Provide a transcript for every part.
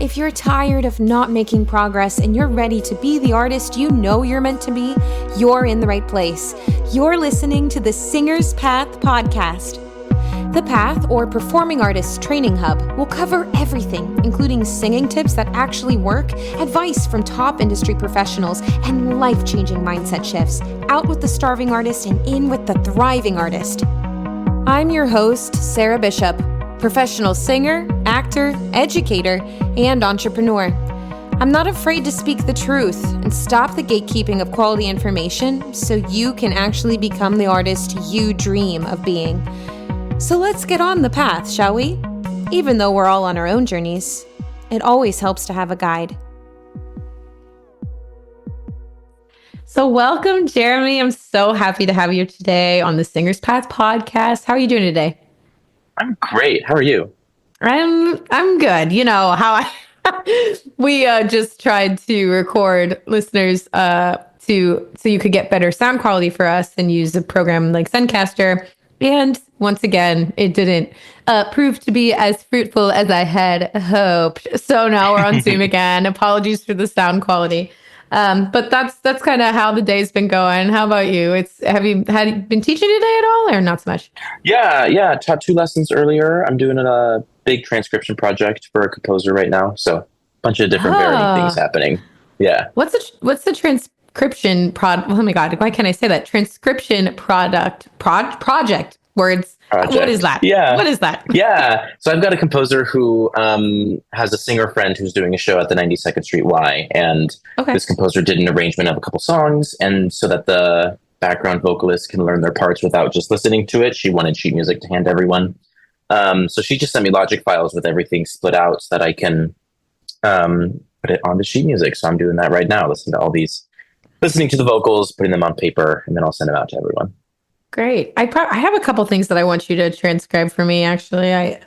If you're tired of not making progress and you're ready to be the artist you know you're meant to be, you're in the right place. You're listening to the Singer's Path podcast. The Path, or Performing Artists Training Hub, will cover everything, including singing tips that actually work, advice from top industry professionals, and life-changing mindset shifts. Out with the starving artist and in with the thriving artist. I'm your host, Sarah Bishop, professional singer, actor, educator, and entrepreneur. I'm not afraid to speak the truth and stop the gatekeeping of quality information so you can actually become the artist you dream of being. So let's get on the path, shall we? Even though we're all on our own journeys, it always helps to have a guide. So welcome, Jeremy. I'm so happy to have you today on the Singer's Path podcast. How are you doing today? I'm great. How are you? I'm good. You know how we just tried to record listeners so you could get better sound quality for us and use a program like Zencaster. And once again, it didn't prove to be as fruitful as I had hoped. So now we're on Zoom again. Apologies for the sound quality. But that's kind of how the day's been going. How about you? Have you been teaching today at all, or not so much? Yeah. Taught 2 lessons earlier. I'm doing a big transcription project for a composer right now. So a bunch of different varying things happening. Yeah. What's the transcription oh my God, why can't I say that? Transcription project words. Project. What is that? Yeah. What is that? Yeah. So I've got a composer who has a singer friend who's doing a show at the 92nd Street Y. And This composer did an arrangement of a couple songs. And so that the background vocalists can learn their parts without just listening to it, she wanted sheet music to hand everyone. So she just sent me Logic files with everything split out so that I can put it onto sheet music. So I'm doing that right now. Listening to the vocals, putting them on paper, and then I'll send them out to everyone. Great. I have a couple things that I want you to transcribe for me, actually.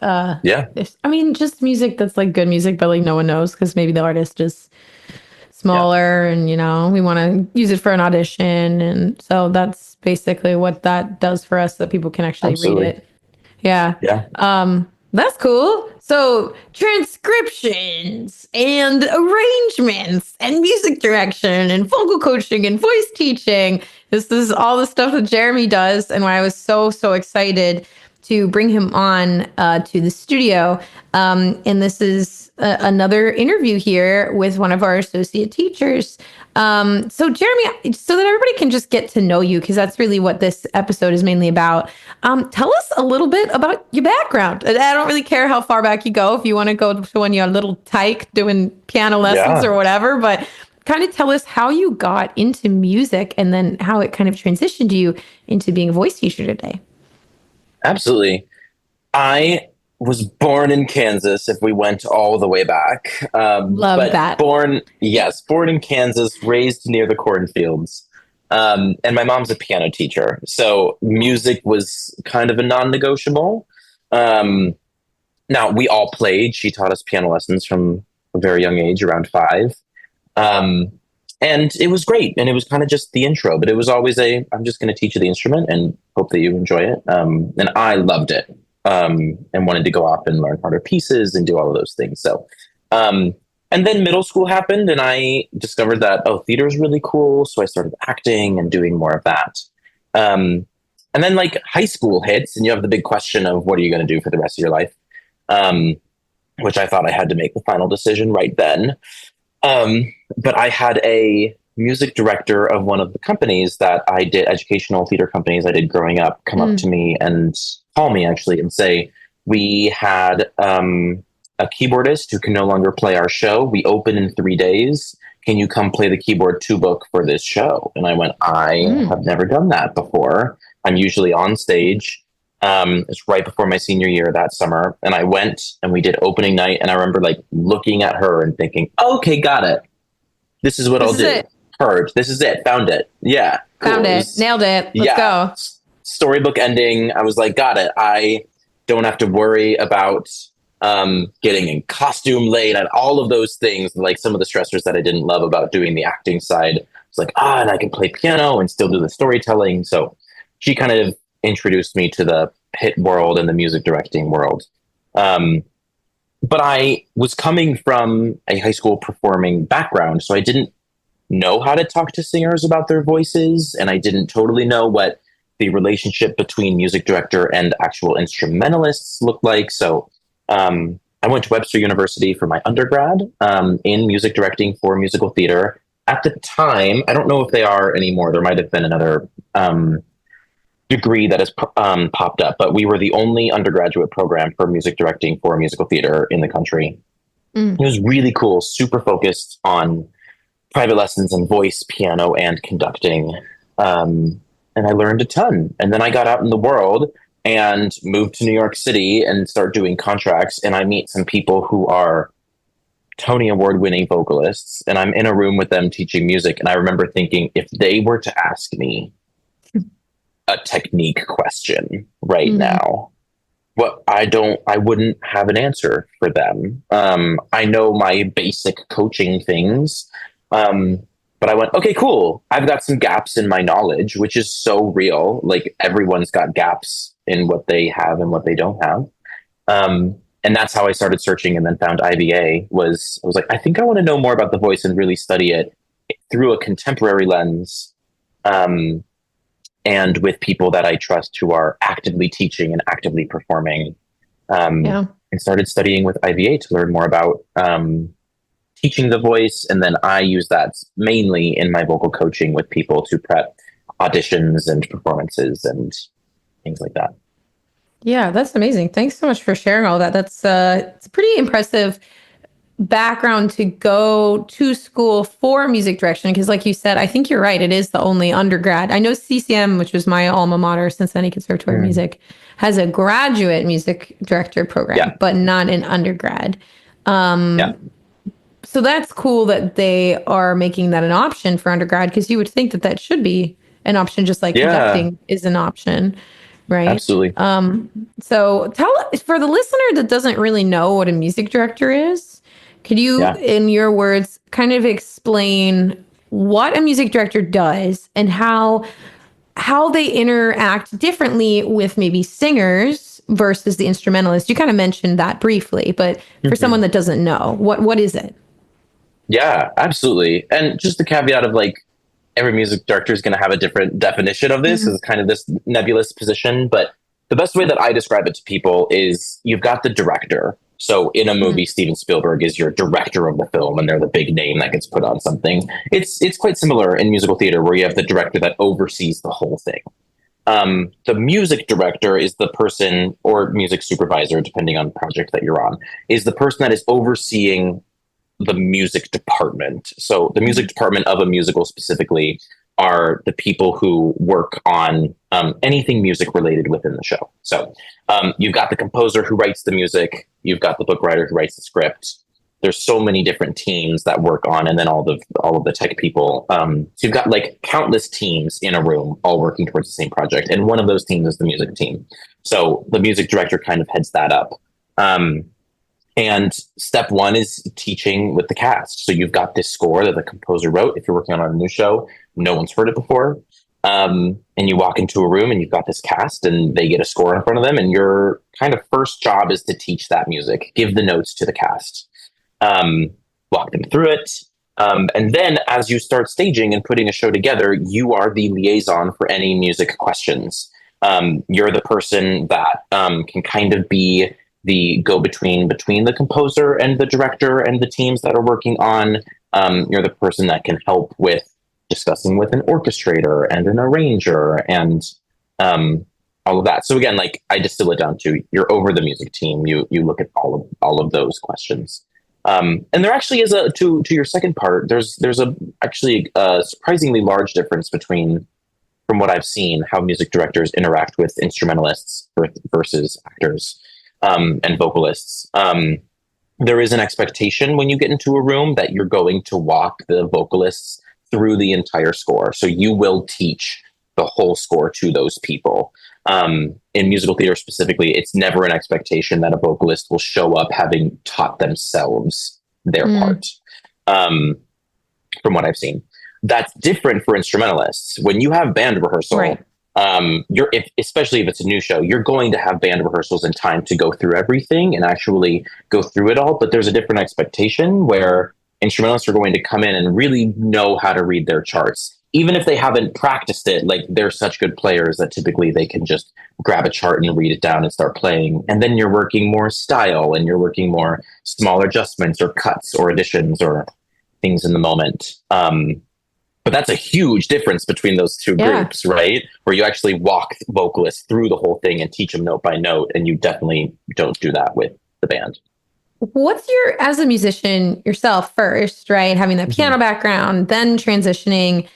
Just music that's like good music, but like no one knows because maybe the artist is smaller and, we want to use it for an audition. And so that's basically what that does for us, so that people can actually read it. Yeah. That's cool. So transcriptions and arrangements and music direction and vocal coaching and voice teaching. This is all the stuff that Jeremy does, and why I was so excited to bring him on to the studio. And this is another interview here with one of our associate teachers. So Jeremy, so that everybody can just get to know you, because that's really what this episode is mainly about. Tell us a little bit about your background. I don't really care how far back you go, if you want to go to when you're a little tyke doing piano lessons or whatever, but kind of tell us how you got into music and then how it kind of transitioned you into being a voice teacher today. Absolutely. I was born in Kansas, if we went all the way back. Love that. Born in Kansas, raised near the cornfields. And my mom's a piano teacher. So music was kind of a non-negotiable. Now, we all played. She taught us piano lessons from a very young age, around 5. And it was great. And it was kind of just the intro. But it was always I'm just going to teach you the instrument and hope that you enjoy it. And I loved it. And wanted to go off and learn harder pieces and do all of those things. So, and then middle school happened and I discovered that, theater is really cool. So I started acting and doing more of that. And then like high school hits and you have the big question of what are you going to do for the rest of your life? Which I thought I had to make the final decision right then. But I had a music director of one of the companies that I did, educational theater companies I did growing up, come up to me and call me actually and say, we had a keyboardist who can no longer play our show. We open in 3 days. Can you come play the keyboard 2 book for this show? And I went, I have never done that before. I'm usually on stage. It's right before my senior year that summer. And I went and we did opening night. And I remember like looking at her and thinking, okay, got it. This is what I'll do. Heard. This is it. Found it. Yeah. Cool. Found it. Nailed it. Let's go. Storybook ending. I was like, got it. I don't have to worry about getting in costume late and all of those things. Like some of the stressors that I didn't love about doing the acting side. It's like, and I can play piano and still do the storytelling. So she kind of introduced me to the hit world and the music directing world. but I was coming from a high school performing background, so I didn't know how to talk to singers about their voices, and I didn't totally know what the relationship between music director and actual instrumentalists looked like. So I went to Webster University for my undergrad in music directing for musical theater. At the time, I don't know if they are anymore. There might have been another degree that has popped up, but we were the only undergraduate program for music directing for musical theater in the country. It was really cool, super focused on private lessons in voice, piano, and conducting. And I learned a ton. And then I got out in the world and moved to New York City and start doing contracts. And I meet some people who are Tony Award winning vocalists. And I'm in a room with them teaching music. And I remember thinking, if they were to ask me a technique question right now, I wouldn't have an answer for them. I know my basic coaching things. But I went, okay, cool. I've got some gaps in my knowledge, which is so real. Like everyone's got gaps in what they have and what they don't have. And that's how I started searching and then found IVA I was like, I think I want to know more about the voice and really study it through a contemporary lens. And with people that I trust who are actively teaching and actively performing. And started studying with IVA to learn more about teaching the voice. And then I use that mainly in my vocal coaching with people to prep auditions and performances and things like that. Yeah, that's amazing. Thanks so much for sharing all that. That's it's a pretty impressive background to go to school for music direction. Because like you said, I think you're right. It is the only undergrad. I know CCM, which was my alma mater, Cincinnati Conservatory of Music, has a graduate music director program, but not an undergrad. So that's cool that they are making that an option for undergrad, because you would think that that should be an option, just like conducting is an option, right? Absolutely. So for the listener that doesn't really know what a music director is, could you, in your words, kind of explain what a music director does and how they interact differently with maybe singers versus the instrumentalist? You kind of mentioned that briefly, but for someone that doesn't know, what is it? Yeah, absolutely. And just the caveat of like, every music director is going to have a different definition of this is kind of this nebulous position. But the best way that I describe it to people is you've got the director. So in a movie, Steven Spielberg is your director of the film, and they're the big name that gets put on something. It's quite similar in musical theater, where you have the director that oversees the whole thing. The music director is the person, or music supervisor, depending on the project that you're on, is the person that is overseeing the music department. So the music department of a musical specifically are the people who work on anything music related within the show. So you've got the composer who writes the music. You've got the book writer who writes the script. There's so many different teams that work on, and then all of the tech people. So you've got like countless teams in a room all working towards the same project. And one of those teams is the music team. So the music director kind of heads that up. And step one is teaching with the cast. So you've got this score that the composer wrote. If you're working on a new show, no one's heard it before. And you walk into a room and you've got this cast and they get a score in front of them. And your kind of first job is to teach that music, give the notes to the cast, walk them through it. And then as you start staging and putting a show together, you are the liaison for any music questions. You're the person that can kind of be the go-between between the composer and the director and the teams that are working on. You're the person that can help with discussing with an orchestrator and an arranger and all of that. So again, like I distill it down to you're over the music team. You look at all of those questions. And there actually is to your second part, there's actually a surprisingly large difference from what I've seen, how music directors interact with instrumentalists versus actors. And vocalists. There is an expectation when you get into a room that you're going to walk the vocalists through the entire score. So you will teach the whole score to those people. In musical theater specifically, it's never an expectation that a vocalist will show up having taught themselves their part, from what I've seen. That's different for instrumentalists. When you have band rehearsal, right. especially if it's a new show, you're going to have band rehearsals and time to go through everything and actually go through it all. But there's a different expectation where instrumentalists are going to come in and really know how to read their charts. Even if they haven't practiced it, like they're such good players that typically they can just grab a chart and read it down and start playing. And then you're working more style and you're working more small adjustments or cuts or additions or things in the moment. But that's a huge difference between those two groups, right? Where you actually walk vocalists through the whole thing and teach them note by note. And you definitely don't do that with the band. What's as a musician yourself first, right? Having that piano background, then transitioning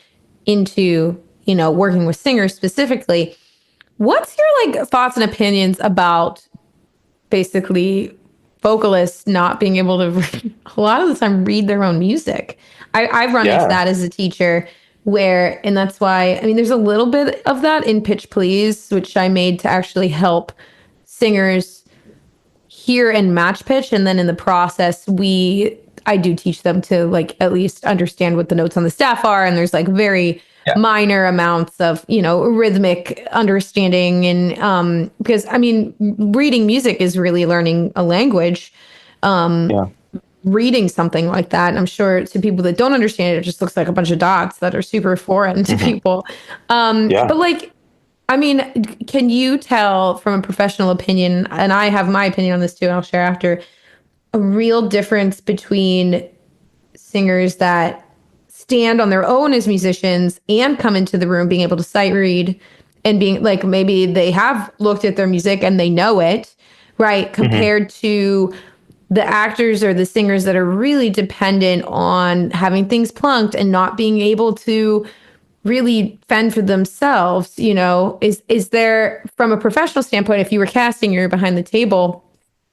into, working with singers specifically. What's your thoughts and opinions about basically vocalists not being able to a lot of the time read their own music? I've run into that as a teacher and that's why, there's a little bit of that in Pitch Please, which I made to actually help singers hear and match pitch. And then in the process, I do teach them to at least understand what the notes on the staff are. And there's very minor amounts of, rhythmic understanding. And because reading music is really learning a language. Reading something like that, and I'm sure to people that don't understand it just looks like a bunch of dots that are super foreign to people. But can you tell from a professional opinion, and I have my opinion on this too, and I'll share after, a real difference between singers that stand on their own as musicians and come into the room being able to sight read and being maybe they have looked at their music and they know it, right? Compared to the actors or the singers that are really dependent on having things plunked and not being able to really fend for themselves, is there, from a professional standpoint, if you were casting, you're behind the table,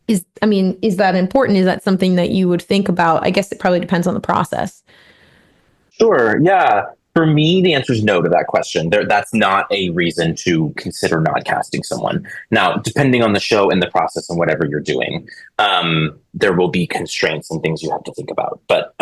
is that important? Is that something that you would think about? I guess it probably depends on the process. Sure. Yeah. For me, the answer is no to that question. That's not a reason to consider not casting someone. Now, depending on the show and the process and whatever you're doing, there will be constraints and things you have to think about. But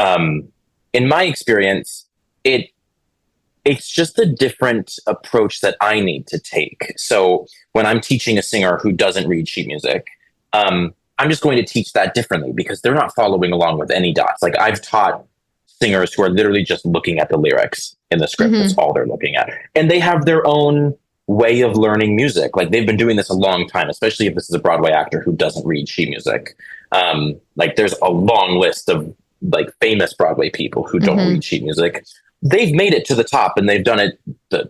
in my experience, it's just a different approach that I need to take. So when I'm teaching a singer who doesn't read sheet music, I'm just going to teach that differently because they're not following along with any dots. I've taught singers who are literally just looking at the lyrics in the script. That's all they're looking at. And they have their own way of learning music. They've been doing this a long time, especially if this is a Broadway actor who doesn't read sheet music. There's a long list of famous Broadway people who don't read sheet music. They've made it to the top and they've done it,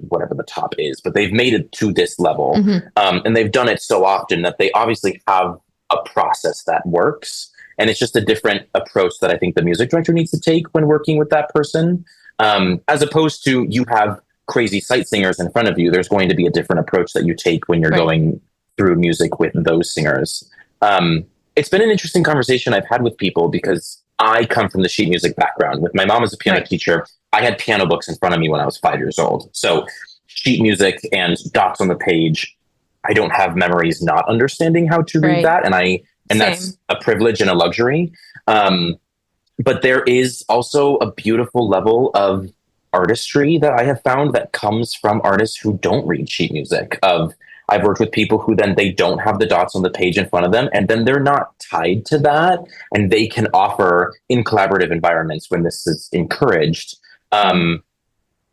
whatever the top is, but they've made it to this level. And they've done it so often that they obviously have a process that works. And it's just a different approach that I think the music director needs to take when working with that person. As opposed to you have crazy sight singers in front of you, there's going to be a different approach that you take when you're going through music with those singers. It's been an interesting conversation I've had with people because I come from the sheet music background. With my mom as a piano teacher, I had piano books in front of me when I was 5 years old. So sheet music and dots on the page, I don't have memories not understanding how to read that. And that's a privilege and a luxury. But there is also a beautiful level of artistry that I have found that comes from artists who don't read sheet music. I've worked with people who then they don't have the dots on the page in front of them, and then they're not tied to that, and they can offer in collaborative environments when this is encouraged,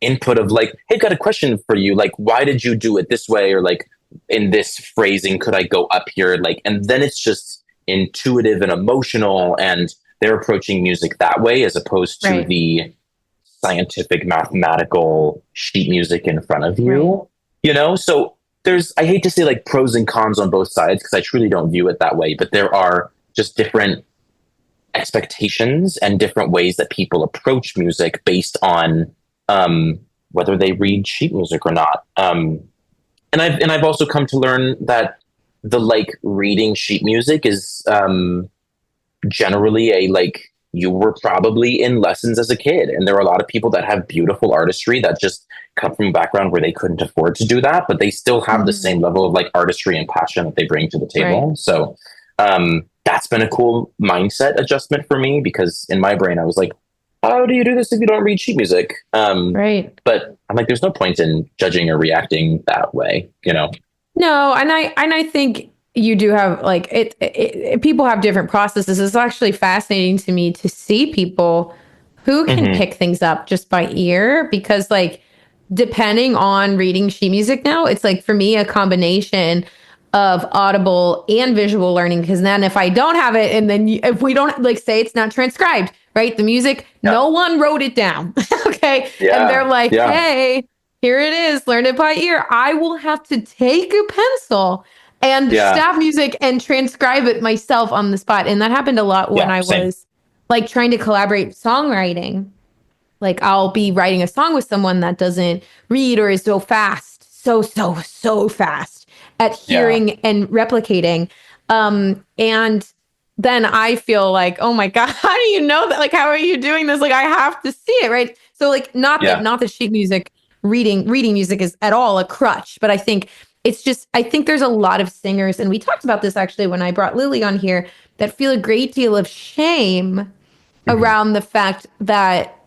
input of hey, I've got a question for you. Why did you do it this way? Or in this phrasing, could I go up here? And then it's just intuitive and emotional, and they're approaching music that way as opposed to the scientific mathematical sheet music in front of you. So I hate to say pros and cons on both sides because I truly don't view it that way, but there are just different expectations and different ways that people approach music based on whether they read sheet music or not. And I've also come to learn that the reading sheet music is generally you were probably in lessons as a kid, and there are a lot of people that have beautiful artistry that just come from a background where they couldn't afford to do that, but they still have the same level of artistry and passion that they bring to the table. So that's been a cool mindset adjustment for me because in my brain I was how do you do this if you don't read sheet music? Right. But I'm like, there's no point in judging or reacting that way, you know? No, and I think you do have like people have different processes. It's actually fascinating to me to see people who can pick things up just by ear, because like depending on reading sheet music now, it's like for me a combination of audible and visual learning, because then if I don't have it, and then if we don't, like, say it's not transcribed, right, the music, no one wrote it down. Okay, and they're like, hey, here it is, learn it by ear. I will have to take a pencil and stop music and transcribe it myself on the spot. And that happened a lot when I was like trying to collaborate songwriting. Like I'll be writing a song with someone that doesn't read or is so fast, so fast at hearing and replicating. And then I feel like, oh my God, how do you know that? Like, how are you doing this? Like, I have to see it, right? So like, not that sheet music, reading music is at all a crutch, but I think it's just, I think there's a lot of singers, and we talked about this actually when I brought Lily on here, that feel a great deal of shame around the fact that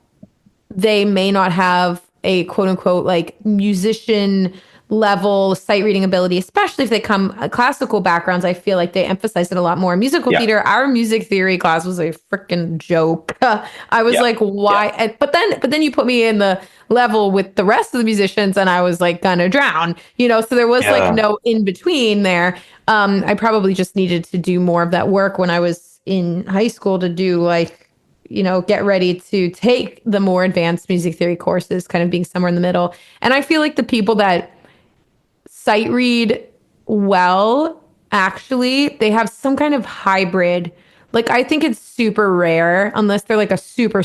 they may not have a quote unquote like musician level sight reading ability, especially if they come classical backgrounds. I feel like they emphasize it a lot more. Musical theater, our music theory class was a freaking joke. I was like, why? But then you put me in the level with the rest of the musicians, and I was like gonna drown, you know? So there was like no in between there. I probably just needed to do more of that work when I was in high school to do like, you know, get ready to take the more advanced music theory courses, kind of being somewhere in the middle. And I feel like the people that sight read well, actually, they have some kind of hybrid. Like, I think it's super rare, unless they're like a super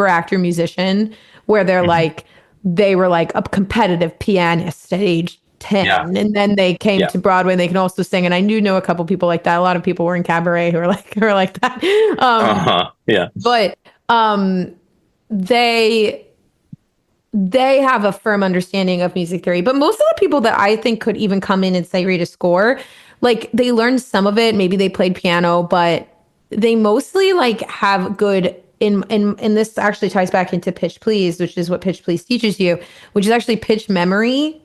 actor musician, where they're like, they were like a competitive pianist at age 10, and then they came to Broadway and they can also sing. And I know a couple people like that. A lot of people were in cabaret who are like that. But they have a firm understanding of music theory. But most of the people that I think could even come in and sight read a score, like they learned some of it. Maybe they played piano, but they mostly like have good in this actually ties back into Pitch Please, which is what Pitch Please teaches you, which is actually pitch memory.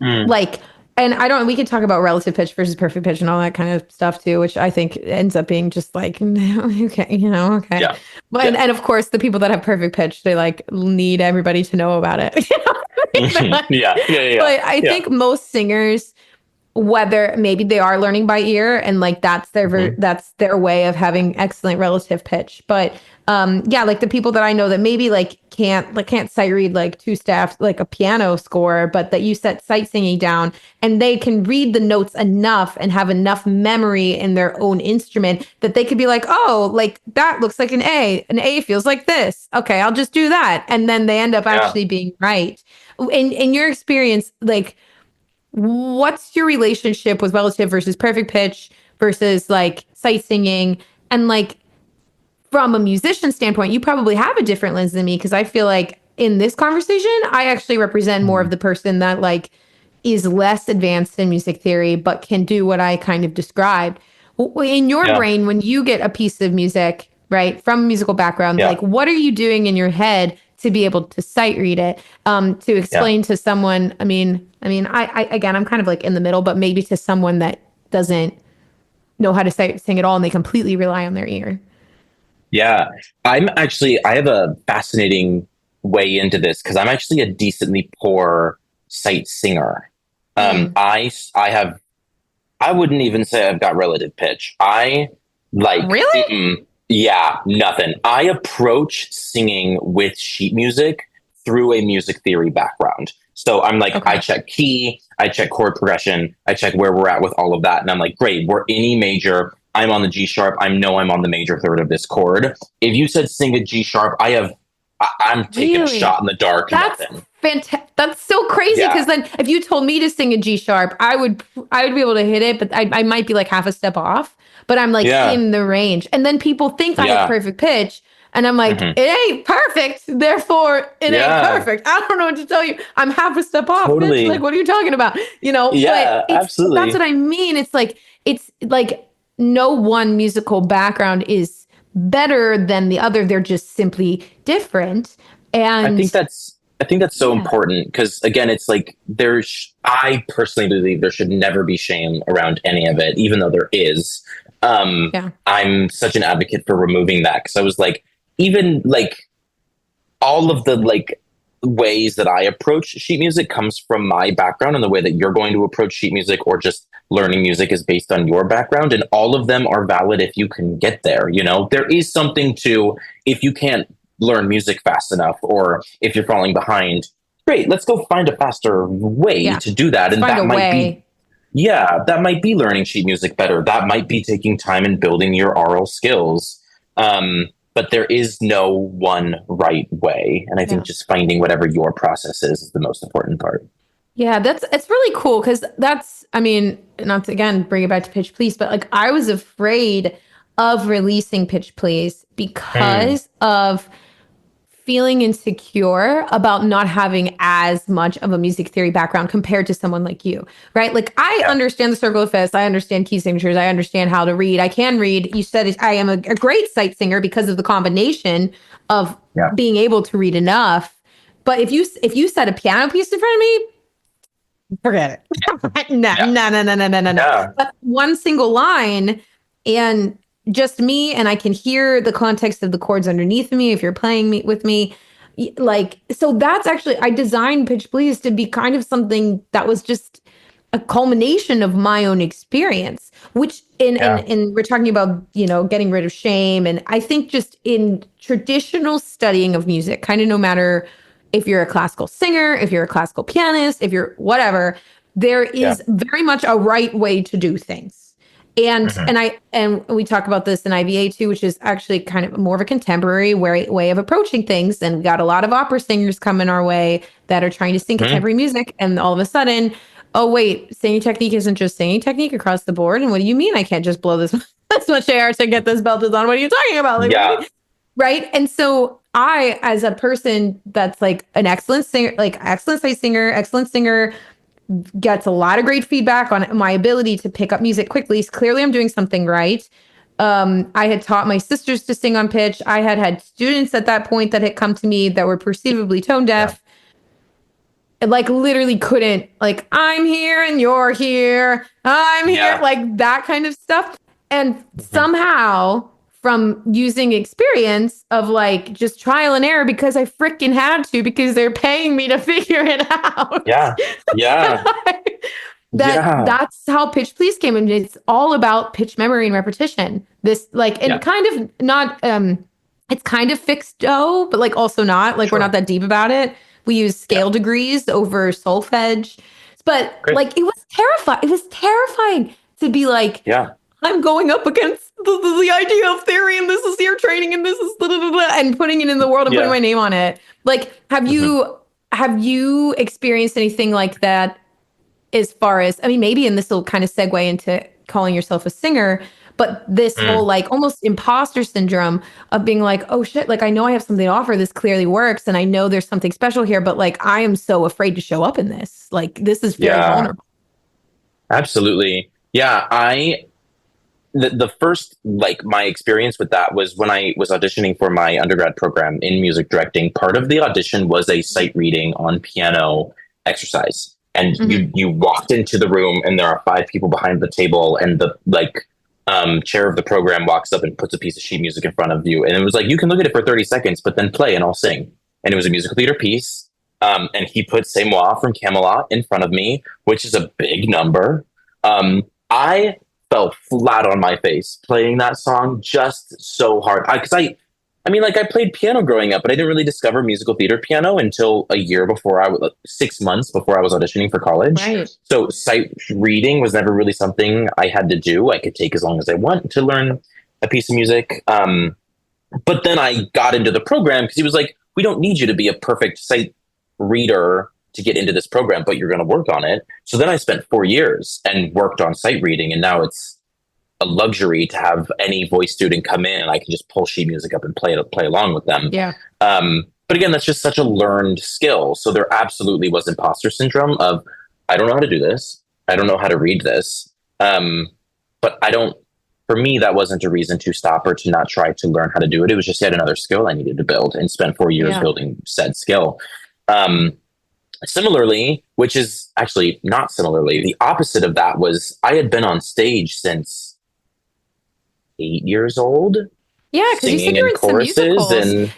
Like, and we can talk about relative pitch versus perfect pitch and all that kind of stuff too, which I think ends up being just like, okay, you know, okay. Yeah. But, and of course the people that have perfect pitch, they like need everybody to know about it. You know? But I think most singers, whether maybe they are learning by ear and like that's their way of having excellent relative pitch. But like the people that I know that maybe like can't sight read like two staff, like a piano score, but that you set sight singing down and they can read the notes enough and have enough memory in their own instrument that they could be like, oh, like that looks like an A feels like this. Okay, I'll just do that. And then they end up actually being right. In your experience, like, what's your relationship with relative versus perfect pitch versus like sight singing? And like from a musician standpoint, you probably have a different lens than me, because I feel like in this conversation, I actually represent more of the person that like is less advanced in music theory, but can do what I kind of described. In your brain, when you get a piece of music, right, from a musical background, like what are you doing in your head to be able to sight read it, to explain to someone? I mean, I again, I'm kind of like in the middle, but maybe to someone that doesn't know how to sing at all and they completely rely on their ear. Yeah, I have a fascinating way into this because I'm actually a decently poor sight singer. I wouldn't even say I've got relative pitch. I like, really? Nothing. I approach singing with sheet music through a music theory background. So I'm like, I check key, I check chord progression, I check where we're at with all of that. And I'm like, great, we're in E major. I'm on the G sharp. I'm on the major third of this chord. If you said sing a G sharp, I'm taking a shot in the dark. That's fantastic. That's so crazy. Because then if you told me to sing a G sharp, I would be able to hit it, but I might be like half a step off, but I'm like in the range. And then people think I have perfect pitch. And I'm like, it ain't perfect. Therefore, it ain't perfect. I don't know what to tell you. I'm half a step off. Totally. Bitch. Like, what are you talking about? You know? Yeah, absolutely. That's what I mean. It's like no one musical background is better than the other. They're just simply different. And I think that's so important because, again, it's like I personally believe there should never be shame around any of it, even though there is. I'm such an advocate for removing that because I was like, even like all of the like ways that I approach sheet music comes from my background, and the way that you're going to approach sheet music or just learning music is based on your background, and all of them are valid if you can get there. You know, there is something to, if you can't learn music fast enough, or if you're falling behind, great, let's go find a faster way to do that. And that might be learning sheet music better. That might be taking time and building your aural skills. But there is no one right way. And I think just finding whatever your process is the most important part. Yeah, it's really cool because I mean, not to again bring it back to Pitch Please, but like I was afraid of releasing Pitch Please because of feeling insecure about not having as much of a music theory background compared to someone like you, right? Like I understand the circle of fifths, I understand key signatures, I understand how to read, I can read. You said I am a great sight singer because of the combination of being able to read enough. But if you set a piano piece in front of me, forget it. No. But one single line and just me, and I can hear the context of the chords underneath me if you're playing with me. Like, so that's actually, I designed Pitch Please to be kind of something that was just a culmination of my own experience, which in we're talking about, you know, getting rid of shame. And I think just in traditional studying of music, kind of no matter if you're a classical singer, if you're a classical pianist, if you're whatever, there is very much a right way to do things. And and we talk about this in IVA too, which is actually kind of more of a contemporary way of approaching things. And we got a lot of opera singers coming our way that are trying to sing contemporary music. And all of a sudden, oh wait, singing technique isn't just singing technique across the board. And what do you mean I can't just blow this much air to get this belted on? What are you talking about? Like, right? And so I, as a person that's like an excellent singer, like excellent singer, gets a lot of great feedback on my ability to pick up music quickly. So clearly I'm doing something right. I had taught my sisters to sing on pitch. I had students at that point that had come to me that were perceivably tone deaf. And like literally couldn't, like, I'm here and you're here. I'm here. Like that kind of stuff. And somehow from using experience of like just trial and error because I freaking had to because they're paying me to figure it out. That's how Pitch Please came in. It's all about pitch memory and repetition. This like and kind of not it's kind of fixed but like also not like we're not that deep about it. We use scale degrees over solfege. But like it was terrifying. It was terrifying to be like I'm going up against the idea of theory, and this is your training, and this is and putting it in the world and putting my name on it. Like, have you experienced anything like that? As far as, I mean, maybe, and this will kind of segue into calling yourself a singer, but this whole like almost imposter syndrome of being like, oh shit, like I know I have something to offer. This clearly works, and I know there's something special here, but like I am so afraid to show up in this. Like this is very vulnerable. Absolutely, The first, like, my experience with that was when I was auditioning for my undergrad program in music directing. Part of the audition was a sight reading on piano exercise. And you walked into the room and there are 5 people behind the table, and the chair of the program walks up and puts a piece of sheet music in front of you. And it was like, you can look at it for 30 seconds, but then play and I'll sing. And it was a musical theater piece. And he put C'est Moi from Camelot in front of me, which is a big number. I fell flat on my face playing that song just so hard. I mean, like I played piano growing up, but I didn't really discover musical theater piano until a year before 6 months before I was auditioning for college. Right. So sight reading was never really something I had to do. I could take as long as I want to learn a piece of music. But then I got into the program because he was like, we don't need you to be a perfect sight reader to get into this program, but you're going to work on it. So then I spent 4 years and worked on sight reading, and now it's a luxury to have any voice student come in and I can just pull sheet music up and play along with them. Yeah. But again, that's just such a learned skill. So there absolutely was imposter syndrome of, I don't know how to do this. I don't know how to read this. But I don't for me, that wasn't a reason to stop or to not try to learn how to do it. It was just yet another skill I needed to build, and spent 4 years building said skill. Similarly, which is actually not similarly, the opposite of that was I had been on stage since 8 years old. Yeah, because you said you were in some musicals. And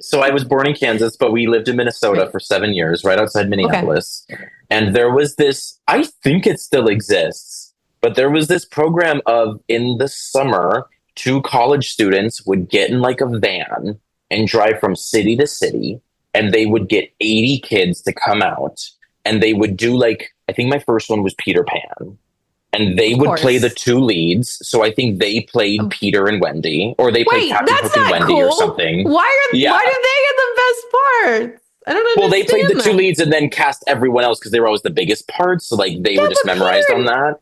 so I was born in Kansas, but we lived in Minnesota for 7 years, right outside Minneapolis. Okay. And there was this, I think it still exists, but there was this program of, in the summer, 2 college students would get in like a van and drive from city to city, and they would get 80 kids to come out, and they would do like, I think my first one was Peter Pan, and they would play the 2 leads. So I think they played Peter and Wendy, or they played Captain Hook and Wendy or something. Why do they get the best parts? I don't understand. Well, they played the 2 leads and then cast everyone else because they were always the biggest parts. So like they were just memorized on that.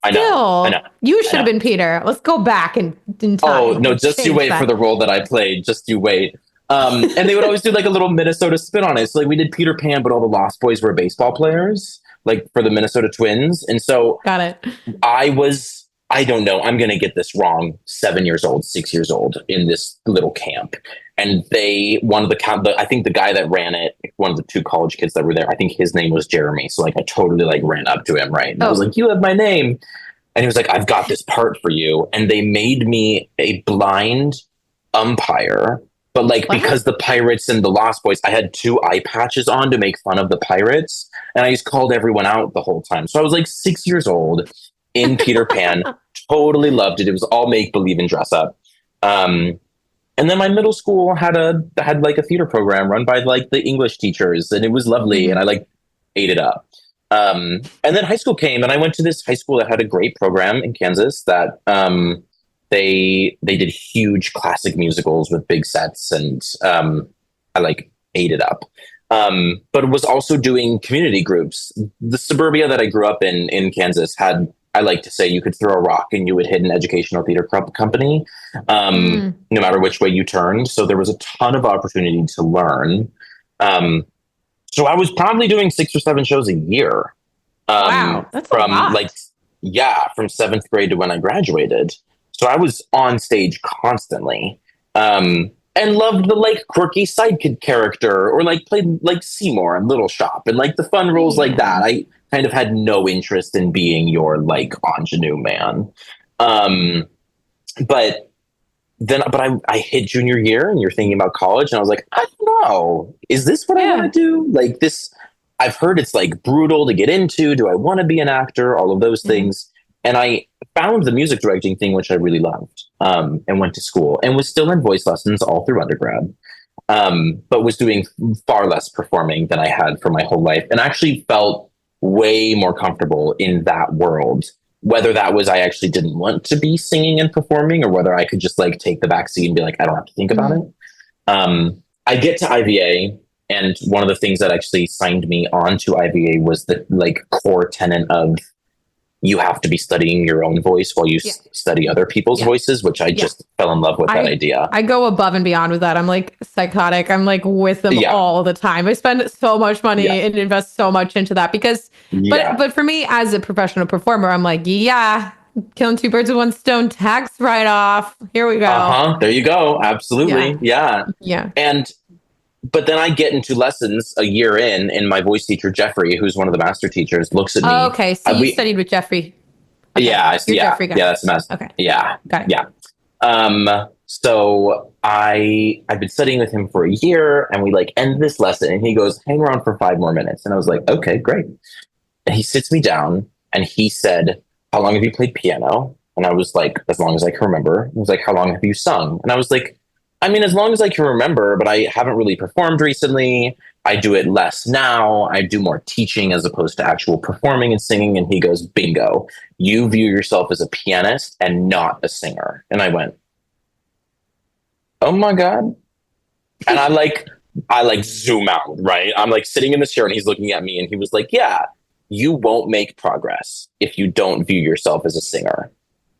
I know. You should have been Peter. Let's go back in time. Oh no, just you wait for the role that I played. Just you wait. And they would always do like a little Minnesota spin on it. So like we did Peter Pan, but all the Lost Boys were baseball players, like for the Minnesota Twins. And so got it. I don't know, I'm going to get this wrong, 7 years old, 6 years old in this little camp. And I think the guy that ran it, one of the 2 college kids that were there, I think his name was Jeremy. So like I totally like ran up to him, right? And I was like, you have my name. And he was like, I've got this part for you. And they made me a blind umpire. But like, because the Pirates and the Lost Boys, I had 2 eye patches on to make fun of the Pirates. And I just called everyone out the whole time. So I was like 6 years old in Peter Pan, totally loved it. It was all make believe and dress up. And then my middle school had like a theater program run by like the English teachers, and it was lovely. And I like ate it up. And then high school came, and I went to this high school that had a great program in Kansas that, they did huge classic musicals with big sets, and I like ate it up. But was also doing community groups. The suburbia that I grew up in Kansas had, I like to say, you could throw a rock and you would hit an educational theater company, no matter which way you turned. So there was a ton of opportunity to learn. So I was probably doing 6 or 7 shows a year. Wow, that's a lot. From 7th grade to when I graduated. So I was on stage constantly, and loved the like quirky sidekick character, or like played like Seymour in Little Shop, and like the fun roles like that. I kind of had no interest in being your like ingenue man. But I hit junior year, and you're thinking about college, and I was like, I don't know, is this what I want to do? Like this, I've heard it's like brutal to get into. Do I want to be an actor? All of those things. And I found the music directing thing, which I really loved, and went to school and was still in voice lessons all through undergrad, but was doing far less performing than I had for my whole life, and actually felt way more comfortable in that world, whether that was I actually didn't want to be singing and performing, or whether I could just like take the backseat and be like, I don't have to think about it. I get to IVA, and one of the things that actually signed me on to IVA was the like core tenet of, you have to be studying your own voice while you study other people's voices, which I just fell in love with that idea. I go above and beyond with that. I'm like psychotic. I'm like with them all the time. I spend so much money and invest so much into that because, but for me as a professional performer, I'm like, killing 2 birds with 1 stone, tax write-off. Here we go. There you go. Absolutely. Yeah. But then I get into lessons a year in, and my voice teacher, Jeffrey, who's one of the master teachers, looks at me. Oh, okay. So you studied with Jeffrey. Okay. Jeffrey guy. That's the master. Okay. Yeah. Got it. Yeah. So I've been studying with him for a year, and we like end this lesson, and he goes, hang around for 5 more minutes. And I was like, okay, great. And he sits me down, and he said, how long have you played piano? And I was like, as long as I can remember. He was like, how long have you sung? And I was like, I mean, as long as I can remember, but I haven't really performed recently. I do it less now. I do more teaching as opposed to actual performing and singing. And he goes, bingo, you view yourself as a pianist and not a singer. And I went, oh my God. And I zoom out, right? I'm like sitting in this chair, and he's looking at me, and he was like, yeah, you won't make progress if you don't view yourself as a singer.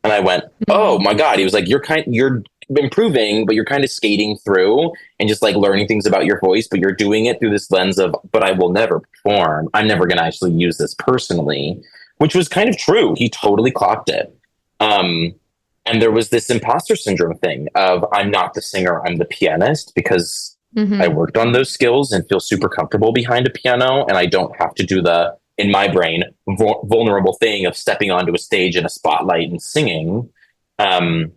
And I went, oh my God. He was like, you're improving, but you're kind of skating through and just like learning things about your voice, but you're doing it through this lens of, but I will never perform. I'm never going to actually use this personally, which was kind of true. He totally clocked it. And there was this imposter syndrome thing of I'm not the singer, I'm the pianist, because I worked on those skills and feel super comfortable behind a piano, and I don't have to do the, in my brain, vulnerable thing of stepping onto a stage in a spotlight and singing. And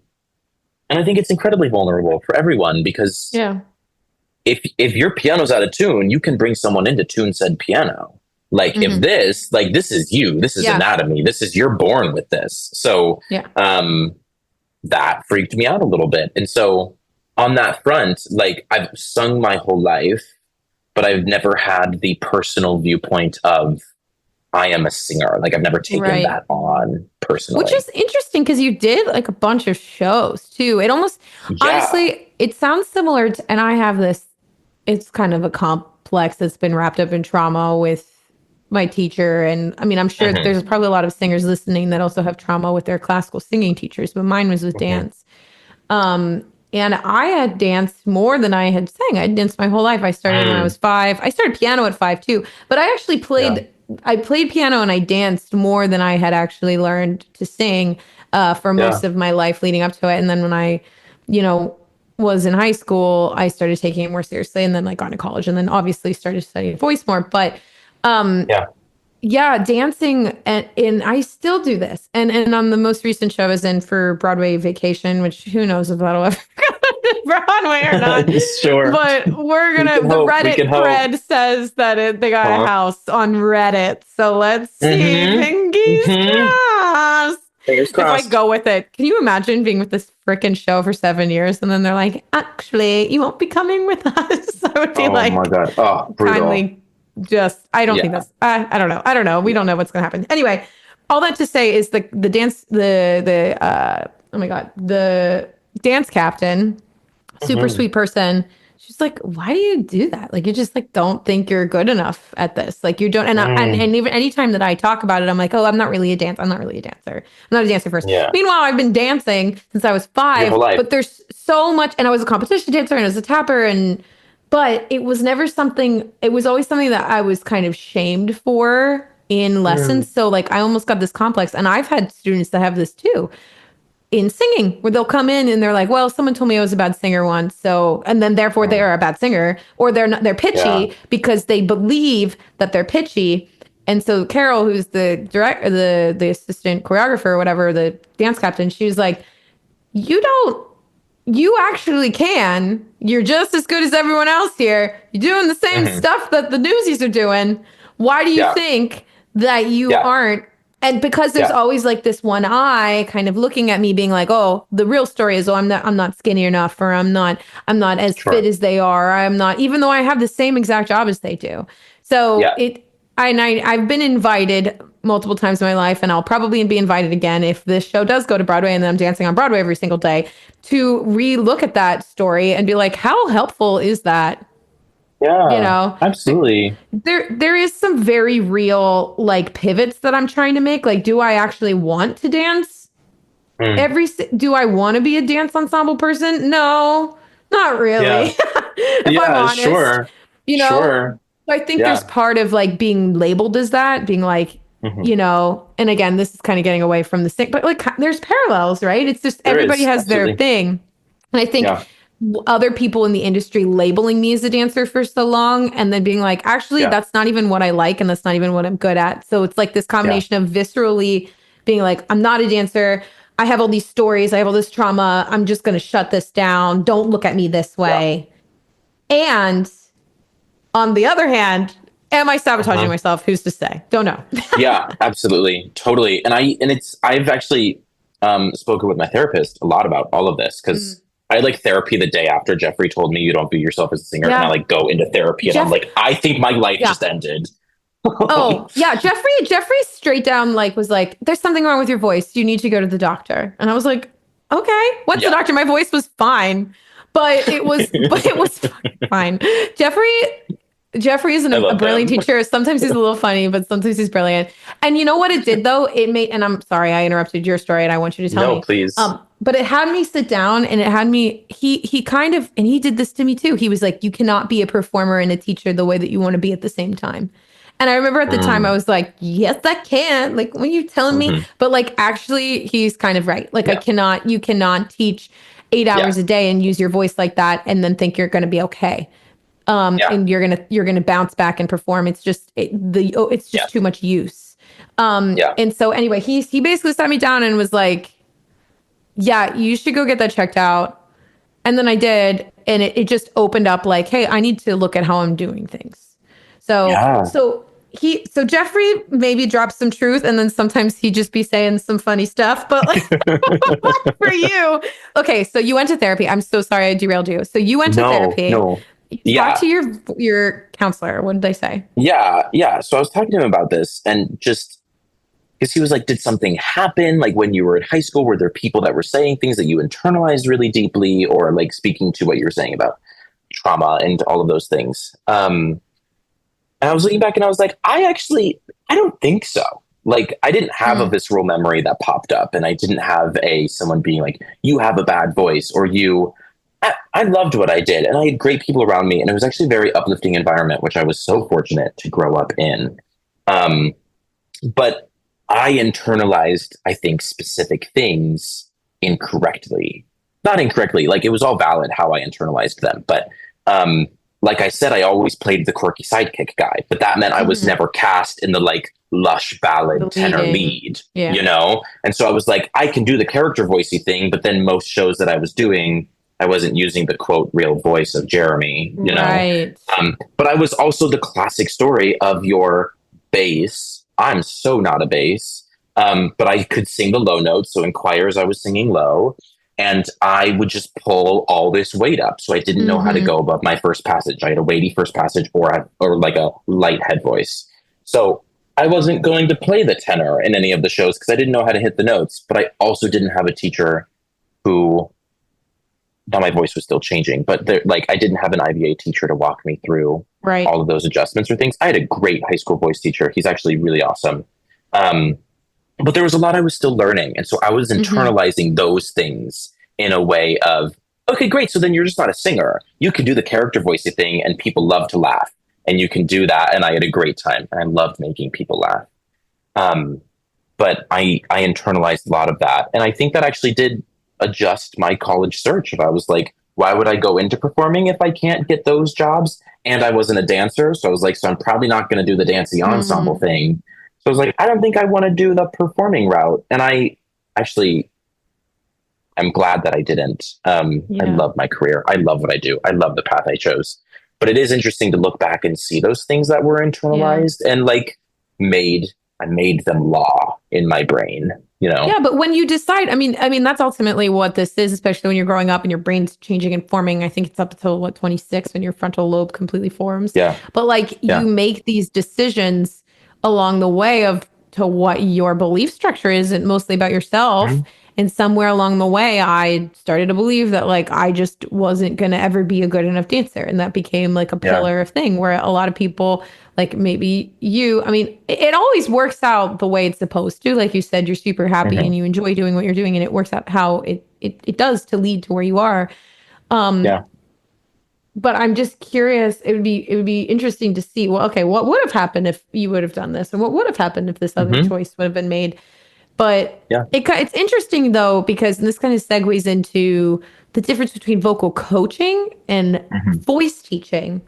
I think it's incredibly vulnerable for everyone, because if your piano's out of tune, you can bring someone in to tune said piano. Like if this is you, this is anatomy, this is, you're born with this. So that freaked me out a little bit. And so on that front, like I've sung my whole life, but I've never had the personal viewpoint of I am a singer. Like I've never taken that on personally. Which is interesting because you did like a bunch of shows too. It almost, honestly, it sounds similar to, and I have this, it's kind of a complex that's been wrapped up in trauma with my teacher. And I mean, I'm sure there's probably a lot of singers listening that also have trauma with their classical singing teachers, but mine was with dance. And I had danced more than I had sang. I danced my whole life. I started when I was 5. I started piano at 5 too, but I actually I played piano and I danced more than I had actually learned to sing for most of my life leading up to it. And then when I, was in high school, I started taking it more seriously, and then like gone to college, and then obviously started studying voice more. But dancing, and I still do this. And on the most recent show I was in for Broadway Vacation, which who knows if that'll ever Broadway or not. Sure. But we're gonna, the Reddit thread says that they got a house on Reddit. So let's see. Fingers crossed. Fingers crossed. If I go with it. Can you imagine being with this freaking show for 7 years and then they're like, actually, you won't be coming with us? I would be like, oh my God. Oh, brutal. Kindly I don't think that's, I don't know. I don't know. We don't know what's going to happen. Anyway, all that to say is the dance, oh my God, the dance captain, super sweet person. She's like, why do you do that? Like, you just like, don't think you're good enough at this. Like you don't. And even anytime that I talk about it, I'm like, oh, I'm not really a dancer. I'm not a dancer first. Yeah. Meanwhile, I've been dancing since I was 5, but there's so much, and I was a competition dancer and I was a tapper, but it was never something, it was always something that I was kind of shamed for in lessons. So like, I almost got this complex, and I've had students that have this too in singing, where they'll come in and they're like, well, someone told me I was a bad singer once. So, and then therefore they are a bad singer, or they're pitchy because they believe that they're pitchy. And so Carol, who's the director, the assistant choreographer or whatever, the dance captain, she was like, you actually can. You're just as good as everyone else here. You're doing the same stuff that the newsies are doing. Why do you think that you aren't? And because there's always like this one eye kind of looking at me being like, oh, the real story is, oh, I'm not skinny enough, or I'm not as fit as they are. I'm not, even though I have the same exact job as they do. So I've been invited multiple times in my life, and I'll probably be invited again if this show does go to Broadway and then I'm dancing on Broadway every single day, to re-look at that story and be like, how helpful is that? Yeah, absolutely. There is some very real like pivots that I'm trying to make. Like, do I actually want to dance? Do I want to be a dance ensemble person? No, not really. If I'm honest, sure. So I think there's part of like being labeled as that, being like, and again, this is kind of getting away from the thing, but like there's parallels, right? It's just everybody has their thing. And I think other people in the industry labeling me as a dancer for so long, and then being like, actually, that's not even what I like, and that's not even what I'm good at. So it's like this combination of viscerally being like, I'm not a dancer. I have all these stories. I have all this trauma. I'm just going to shut this down. Don't look at me this way. And on the other hand, am I sabotaging myself? Who's to say? Don't know. Yeah, absolutely. Totally. And I've actually spoken with my therapist a lot about all of this, because I had like therapy the day after Jeffrey told me you don't view yourself as a singer. And I like go into therapy and I'm like, I think my life just ended. Jeffrey straight down like was like, there's something wrong with your voice. You need to go to the doctor. And I was like, okay, what's the doctor? My voice was fine, but it was fine. Jeffrey is a brilliant teacher. Sometimes he's a little funny, but sometimes he's brilliant. And you know what it did though? It made, and I'm sorry, I interrupted your story and I want you to tell me. No, please. But it had me sit down, and it had me, he kind of, and he did this to me too. He was like, you cannot be a performer and a teacher the way that you want to be at the same time. And I remember at the time I was like, yes, I can. Like, when you telling me, but like, actually, he's kind of right. Like, you cannot teach 8 hours a day and use your voice like that and then think you're going to be okay. And you're gonna bounce back and perform. It's just it's just too much use. And so anyway, he basically sat me down and was like, yeah, you should go get that checked out. And then I did, and it just opened up like, hey, I need to look at how I'm doing things. So Jeffrey maybe drops some truth, and then sometimes he just be saying some funny stuff. But like, for you, okay, so you went to therapy. I'm so sorry I derailed you. So you went to therapy. No. Talk to your counselor. What did they say? Yeah. So I was talking to him about this, and just because he was like, did something happen? Like, when you were in high school, were there people that were saying things that you internalized really deeply, or like speaking to what you were saying about trauma and all of those things? And I was looking back and I was like, I don't think so. Like, I didn't have a visceral memory that popped up, and I didn't have someone being like, you have a bad voice, or I loved what I did, and I had great people around me, and it was actually a very uplifting environment, which I was so fortunate to grow up in. But I internalized, I think, specific things incorrectly. Not incorrectly, like, it was all valid how I internalized them, but like I said, I always played the quirky sidekick guy, but that meant I was never cast in the like lush ballad tenor lead, you know? And so I was like, I can do the character voicey thing, but then most shows that I was doing, I wasn't using the quote real voice of Jeremy, you know? But I was also the classic story of your bass. I'm so not a bass, but I could sing the low notes. So in choirs, I was singing low. And I would just pull all this weight up. So I didn't know how to go above my first passage. I had a weighty first passage or like a light head voice. So I wasn't going to play the tenor in any of the shows because I didn't know how to hit the notes. But I also didn't have a teacher who, now my voice was still changing, but I didn't have an IVA teacher to walk me through all of those adjustments or things. I had a great high school voice teacher. He's actually really awesome. But there was a lot I was still learning. And so I was internalizing those things in a way of, okay, great. So then you're just not a singer. You can do the character voicey thing and people love to laugh. And you can do that. And I had a great time. And I loved making people laugh. But I internalized a lot of that. And I think that actually did adjust my college search. If I was like, why would I go into performing if I can't get those jobs? And I wasn't a dancer. So I was like, so I'm probably not going to do the dancing ensemble thing. So I was like, I don't think I want to do the performing route. And I'm glad that I didn't. I love my career. I love what I do. I love the path I chose. But it is interesting to look back and see those things that were internalized and like I made them law in my brain, you know? Yeah, but when you decide, I mean, that's ultimately what this is, especially when you're growing up and your brain's changing and forming. I think it's up until 26 when your frontal lobe completely forms. Yeah. But like you make these decisions along the way to what your belief structure is, and mostly about yourself. And somewhere along the way, I started to believe that like I just wasn't going to ever be a good enough dancer. And that became like a pillar of thing where a lot of people, like maybe you, I mean, it always works out the way it's supposed to. Like you said, you're super happy and you enjoy doing what you're doing, and it works out how it does to lead to where you are. But I'm just curious. It would be interesting to see. Well, okay, what would have happened if you would have done this, and what would have happened if this other choice would have been made? But it's interesting though, because this kind of segues into the difference between vocal coaching and voice teaching.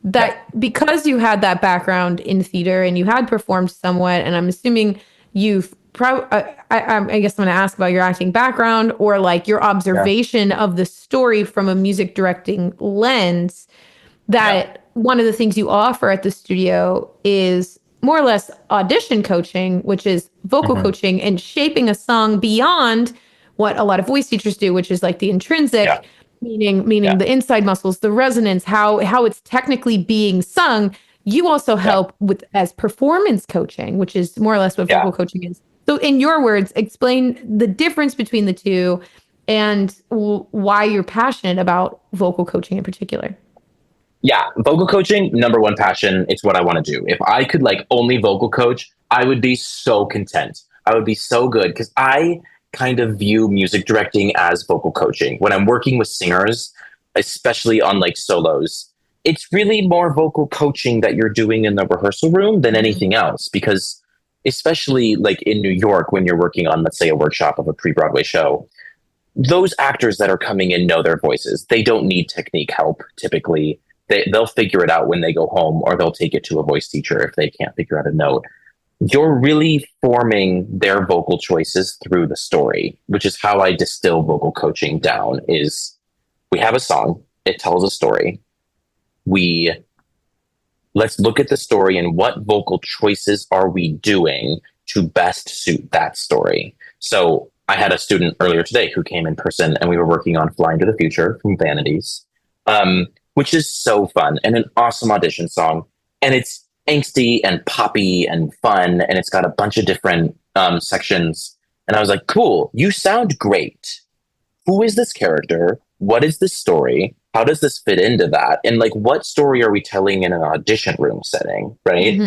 That because you had that background in theater and you had performed somewhat, and I'm assuming you've I guess I'm going to ask about your acting background or like your observation of the story from a music directing lens, that one of the things you offer at the studio is more or less audition coaching, which is vocal coaching and shaping a song beyond what a lot of voice teachers do, which is like the intrinsic, meaning the inside muscles, the resonance, how it's technically being sung. You also help with as performance coaching, which is more or less what vocal coaching is. So in your words, explain the difference between the two and why you're passionate about vocal coaching in particular. Yeah, vocal coaching, number one passion. It's what I want to do. If I could like only vocal coach, I would be so content. I would be so good because I kind of view music directing as vocal coaching. When I'm working with singers, especially on like solos, it's really more vocal coaching that you're doing in the rehearsal room than anything else, because especially like in New York, when you're working on, let's say, a workshop of a pre-Broadway show, those actors that are coming in know their voices. They don't need technique help typically. They'll figure it out when they go home, or they'll take it to a voice teacher if they can't figure out a note. You're really forming their vocal choices through the story, which is how I distill vocal coaching down. Is we have a song, it tells a story. Let's look at the story and what vocal choices are we doing to best suit that story. So I had a student earlier today who came in person, and we were working on Flying to the Future from Vanities, which is so fun and an awesome audition song. And it's angsty and poppy and fun, and it's got a bunch of different sections. And I was like, cool, you sound great. Who is this character? What is this story? How does this fit into that? And like, what story are we telling in an audition room setting, right?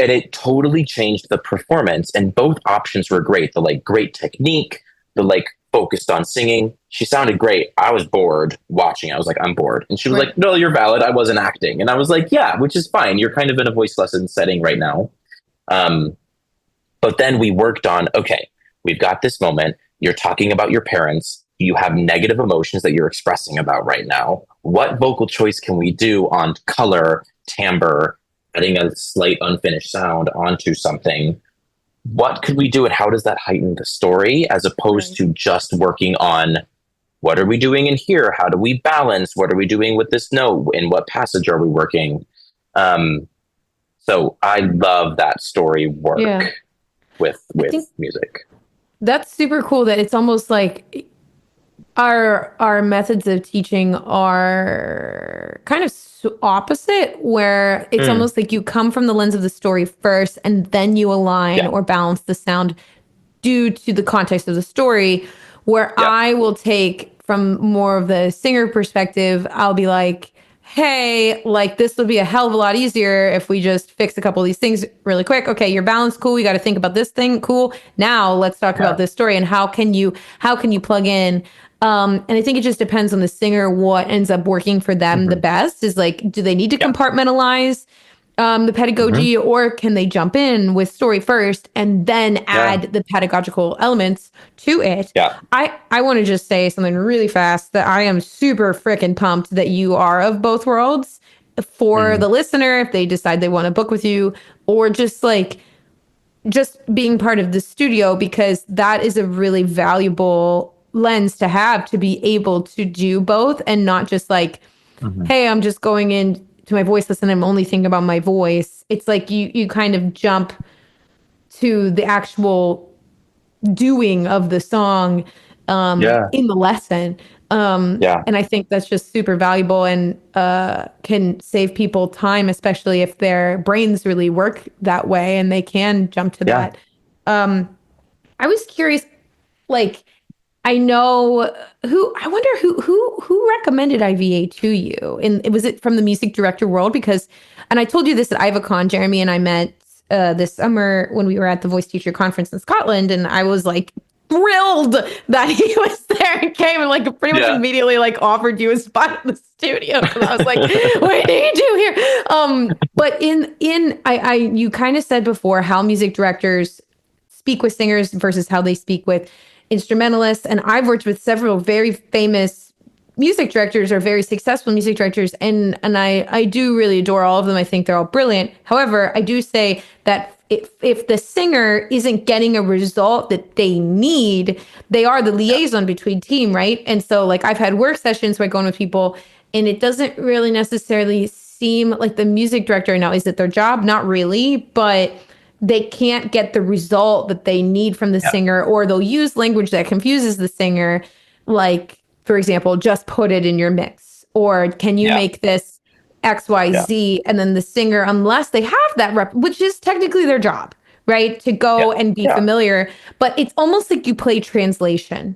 And it totally changed the performance, and both options were great. The like great technique, the like focused on singing. She sounded great. I was bored watching. I was like, I'm bored. And she was like, no, you're valid. I wasn't acting. And I was like, yeah, which is fine. You're kind of in a voice lesson setting right now. But then we worked on, okay, we've got this moment. You're talking about your parents. You have negative emotions that you're expressing about right now. What vocal choice can we do on color, timbre, adding a slight unfinished sound onto something? What could we do, and how does that heighten the story, as opposed to just working on what are we doing in here? How do we balance? What are we doing with this note? In what passage are we working? So I love that story work with music. That's super cool that it's almost like our methods of teaching are kind of opposite, where it's almost like you come from the lens of the story first, and then you align or balance the sound due to the context of the story, where I will take from more of the singer perspective. I'll be like, hey, like this would be a hell of a lot easier if we just fix a couple of these things really quick. Okay, your balance, cool. We got to think about this thing, cool. Now let's talk about this story, and how can you plug in. And I think it just depends on the singer, what ends up working for them the best. Is like, do they need to compartmentalize the pedagogy, or can they jump in with story first and then add the pedagogical elements to it? I want to just say something really fast, that I am super freaking pumped that you are of both worlds for the listener, if they decide they want to book with you, or just being part of the studio, because that is a really valuable lens to have, to be able to do both, and not just like, hey, I'm just going in to my voice lesson, I'm only thinking about my voice. It's like you kind of jump to the actual doing of the song in the lesson. And I think that's just super valuable, and can save people time, especially if their brains really work that way and they can jump to that. I was curious, like, I wonder who recommended IVA to you? And was it from the music director world? Because, and I told you this at IvaCon, Jeremy and I met this summer when we were at the Voice Teacher Conference in Scotland, and I was like thrilled that he was there and came and like pretty much immediately like offered you a spot in the studio. And I was like, what do you do here? But you kind of said before how music directors speak with singers versus how they speak with instrumentalists. And I've worked with several very famous music directors, or very successful music directors. And I do really adore all of them. I think they're all brilliant. However, I do say that if the singer isn't getting a result that they need, they are the liaison between team, right? And so like I've had work sessions where I go in with people, and it doesn't really necessarily seem like the music director, now, is it their job? Not really, but they can't get the result that they need from the singer, or they'll use language that confuses the singer. Like, for example, just put it in your mix, or can you make this X, Y, Z? And then the singer, unless they have that which is technically their job, right? To go and be familiar, but it's almost like you play translation,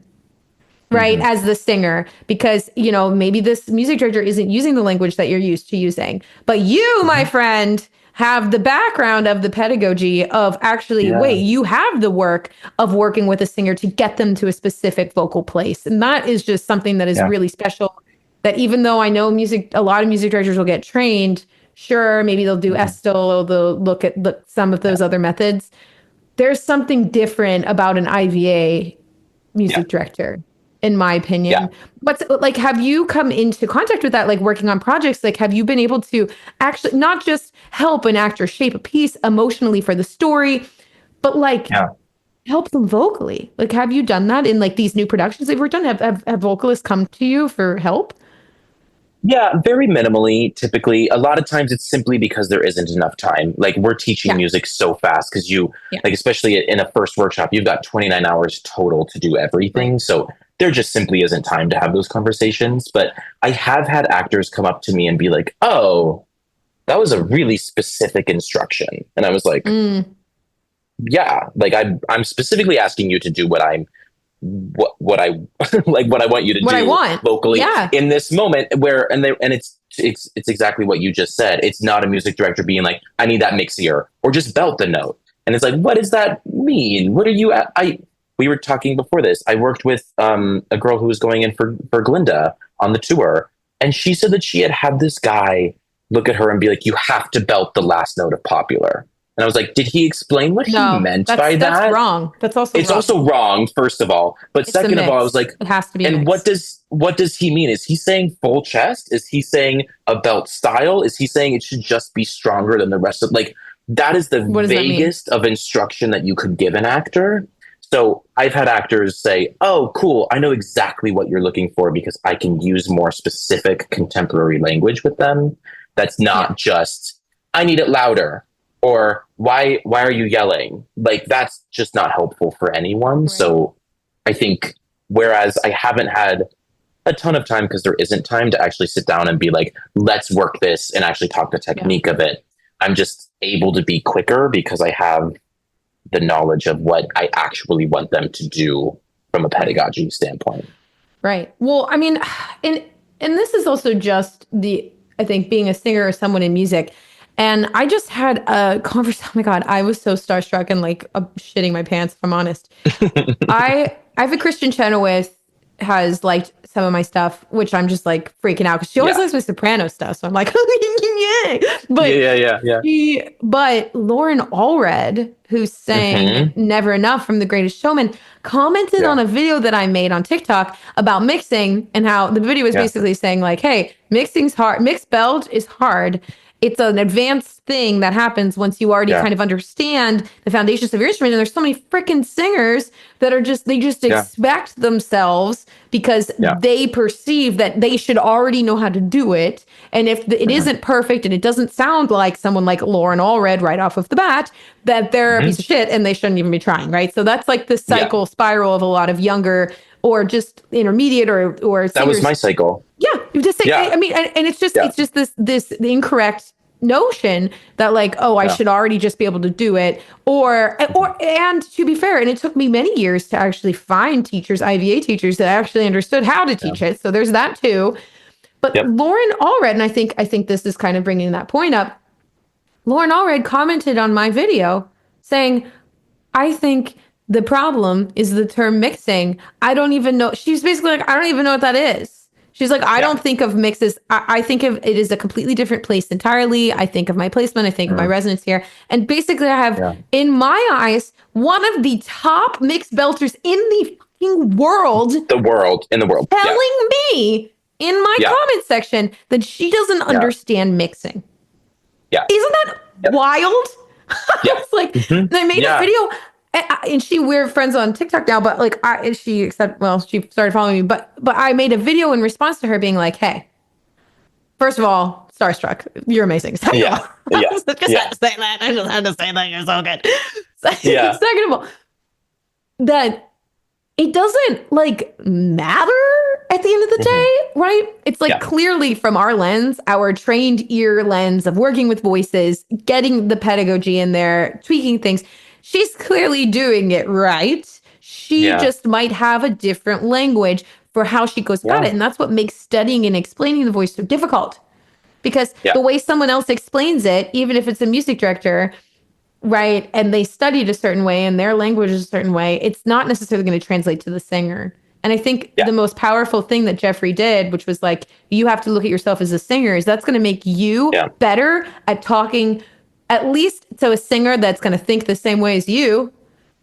right? As the singer, because, you know, maybe this music director isn't using the language that you're used to using, but you, my friend, have the background of the pedagogy of actually, wait, you have the work of working with a singer to get them to a specific vocal place. And that is just something that is really special that even though I know a lot of music directors will get trained, sure, maybe they'll do Estel or they'll look at some of those other methods. There's something different about an IVA music director, in my opinion. What's like, have you come into contact with that, like working on projects? Like, have you been able to actually not just help an actor shape a piece emotionally for the story, but like help them vocally? Like, have you done that in like these new productions they've worked on? Have vocalists come to you for help? Yeah, very minimally, typically. A lot of times it's simply because there isn't enough time. Like, we're teaching music so fast because like, especially in a first workshop, you've got 29 hours total to do everything. So there just simply isn't time to have those conversations. But I have had actors come up to me and be like, oh, that was a really specific instruction. And I was like, yeah, like I'm specifically asking you to do what I like, what I want you to do vocally in this moment where, and it's exactly what you just said. It's not a music director being like, I need that mixier or just belt the note. And it's like, what does that mean? What are you at? We were talking before this. I worked with a girl who was going in for Glinda on the tour. And she said that she had this guy look at her and be like, you have to belt the last note of Popular. And I was like, did he explain what he meant by that? That's wrong. It's also wrong, first of all. But second of all, I was like, it has to be. And what does he mean? Is he saying full chest? Is he saying a belt style? Is he saying it should just be stronger than the rest of, like, that is the vaguest of instruction that you could give an actor. So I've had actors say, oh, cool, I know exactly what you're looking for because I can use more specific contemporary language with them. That's not just, I need it louder. Or why are you yelling? Like, that's just not helpful for anyone. Right. So I think, whereas I haven't had a ton of time because there isn't time to actually sit down and be like, let's work this and actually talk the technique of it. I'm just able to be quicker because I have the knowledge of what I actually want them to do from a pedagogy standpoint. Right. Well, I mean, and this is also just I think being a singer or someone in music. And I just had a conversation. Oh my God, I was so starstruck and like shitting my pants, if I'm honest. I have a Christian Chenoweth has liked some of my stuff, which I'm just like freaking out because she always likes my soprano stuff. So I'm like, yay. But but Lauren Allred, who sang Never Enough from The Greatest Showman, commented on a video that I made on TikTok about mixing and how the video was basically saying like, hey, mixing's hard. Mixed belt is hard. It's an advanced thing that happens once you already kind of understand the foundations of your instrument. And there's so many freaking singers that are they expect themselves because they perceive that they should already know how to do it. And if it isn't perfect and it doesn't sound like someone like Lauren Allred right off of the bat, that they're a piece of shit and they shouldn't even be trying, right? So that's like the cycle spiral of a lot of younger or just intermediate or singers. That was my cycle. Yeah, you just say. I mean, and it's just the incorrect notion that like, oh, I should already just be able to do it, and to be fair, and it took me many years to actually find teachers, IVA teachers that actually understood how to teach it. So there's that too. But Lauren Allred, and I think this is kind of bringing that point up. Lauren Allred commented on my video saying, I think the problem is the term mixing. I don't even know. She's basically like, I don't even know what that is. She's like, I don't think of mixes. I think of it as a completely different place entirely. I think of my placement. I think of my resonance here. And basically I have, in my eyes, one of the top mixed belters in the fucking world. In the world. Telling me in my comment section that she doesn't understand mixing. Yeah. Isn't that wild? I was like, and I made a video. And we're friends on TikTok now, but like she started following me, but I made a video in response to her being like, hey, first of all, starstruck, you're amazing. Second of all, I just had to say that. I just had to say that you're so good. Second of all, that it doesn't like matter at the end of the day, right? It's like clearly from our lens, our trained ear lens of working with voices, getting the pedagogy in there, tweaking things. She's clearly doing it right. She just might have a different language for how she goes about it. And that's what makes studying and explaining the voice so difficult. Because the way someone else explains it, even if it's a music director, right, and they studied a certain way and their language is a certain way, it's not necessarily going to translate to the singer And I think the most powerful thing that Jeffrey did, which was like, you have to look at yourself as a singer, is that's going to make you better at talking, at least to a singer that's going to think the same way as you,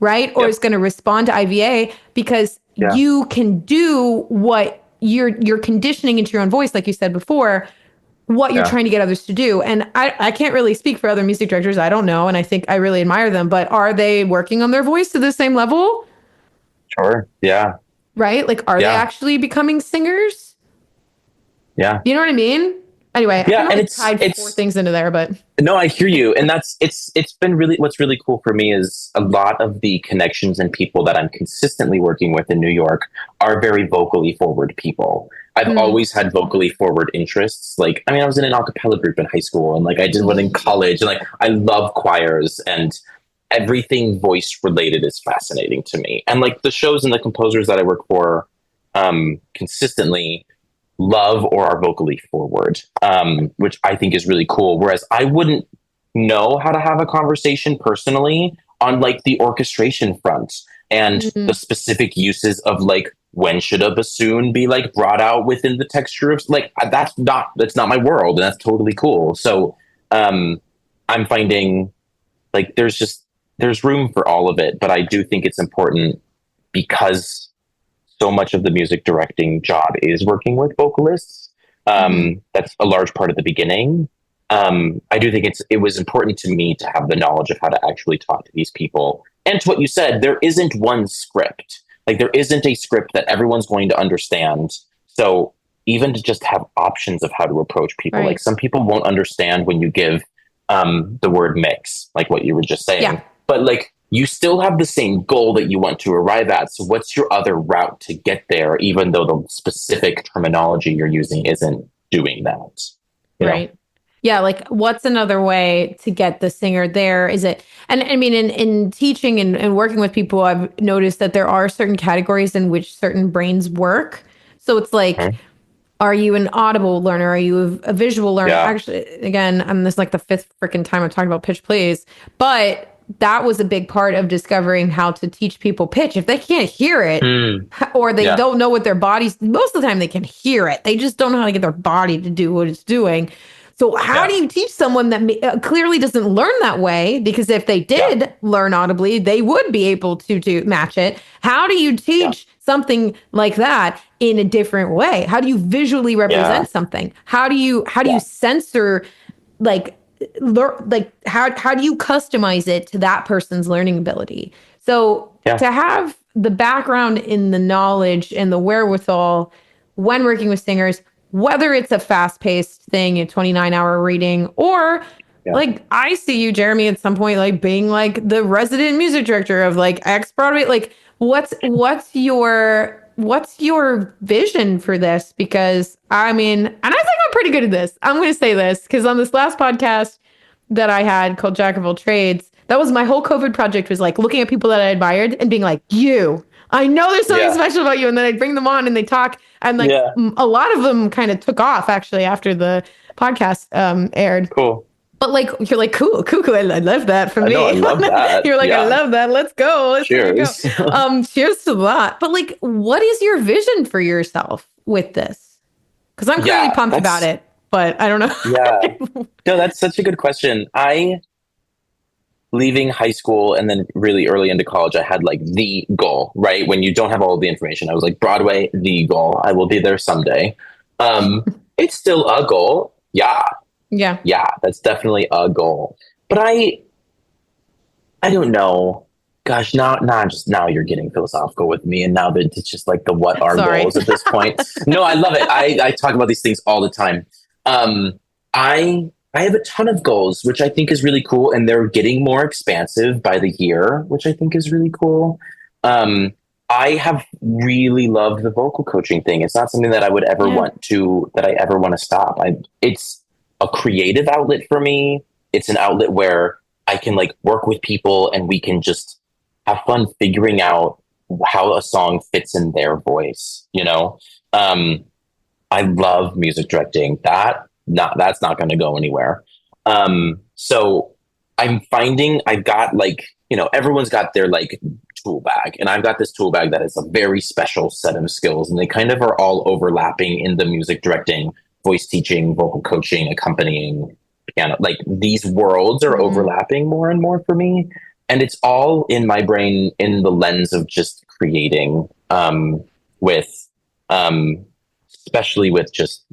right? Or is going to respond to IVA, because you can do what you're conditioning into your own voice, like you said before, what you're trying to get others to do. And I can't really speak for other music directors. I don't know. And I think I really admire them, but are they working on their voice to the same level? Sure. Yeah. Right? Like, are they actually becoming singers? Yeah. You know what I mean? Anyway, yeah, I tied 4 things into there, but no, I hear you. And it's been really, what's really cool for me is a lot of the connections and people that I'm consistently working with in New York are very vocally forward people. I've always had vocally forward interests. Like, I mean, I was in an a cappella group in high school, and like I did one in college, and like I love choirs, and everything voice related is fascinating to me. And like the shows and the composers that I work for consistently love or are vocally forward, which I think is really cool. Whereas I wouldn't know how to have a conversation personally on like the orchestration front and the specific uses of like, when should a bassoon be like brought out within the texture of like, that's not my world. And that's totally cool. So I'm finding like there's room for all of it, but I do think it's important because so much of the music directing job is working with vocalists. That's a large part of the beginning. I do think it was important to me to have the knowledge of how to actually talk to these people. And to what you said, there isn't one script. Like, there isn't a script that everyone's going to understand. So even to just have options of how to approach people, like some people won't understand when you give the word mix, like what you were just saying. Yeah. But like, you still have the same goal that you want to arrive at. So what's your other route to get there, even though the specific terminology you're using isn't doing that? Right. Yeah. Like, what's another way to get the singer there? Is it, and I mean, in teaching and working with people, I've noticed that there are certain categories in which certain brains work. So it's like, are you an audible learner? Are you a visual learner? Yeah. Actually, again, I'm this like the 5th freaking time I'm talking about pitch plays, but that was a big part of discovering how to teach people pitch. If they can't hear it or they don't know what their bodies, most of the time they can hear it. They just don't know how to get their body to do what it's doing. So how do you teach someone that clearly doesn't learn that way? Because if they did learn audibly, they would be able to match it. How do you teach something like that in a different way? How do you visually represent something? How do you censor, like how do you customize it to that person's learning ability? So to have the background in the knowledge and the wherewithal when working with singers, whether it's a fast-paced thing, a 29-hour reading, or like I see you, Jeremy, at some point like being like the resident music director of like X Broadway. Like, what's your vision for this? Because I mean, and I think I'm pretty good at this. I'm going to say this because on this last podcast that I had called Jack of All Trades, that was my whole COVID project, was like looking at people that I admired and being like, I know there's something special about you. And then I'd bring them on and they talk. And like a lot of them kind of took off actually after the podcast aired. Cool. But like, you're like, cool. I love that from me. I love that. You're like, I love that. Let's go. Cheers. Cheers to that. But like, what is your vision for yourself with this? Because I'm clearly pumped about it, but I don't know. No, that's such a good question. Leaving high school and then really early into college, I had like the goal, right? When you don't have all of the information, I was like, Broadway, the goal. I will be there someday. It's still a goal. Yeah, that's definitely a goal. But I don't know. Gosh, now you're getting philosophical with me, and now that it's just like the what are goals at this point. No, I love it. I talk about these things all the time. I have a ton of goals, which I think is really cool, and they're getting more expansive by the year, which I think is really cool. I have really loved the vocal coaching thing. It's not something that I would ever want to stop. It's a creative outlet for me. It's an outlet where I can like work with people and we can just have fun figuring out how a song fits in their voice. You know, I love music directing. That's not going to go anywhere. So I'm finding I've got like, everyone's got their like tool bag, and I've got this tool bag that is a very special set of skills, and they kind of are all overlapping in the music directing, voice teaching, vocal coaching, accompanying, piano. Like these worlds are overlapping more and more for me, and it's all in my brain in the lens of just creating, especially with just,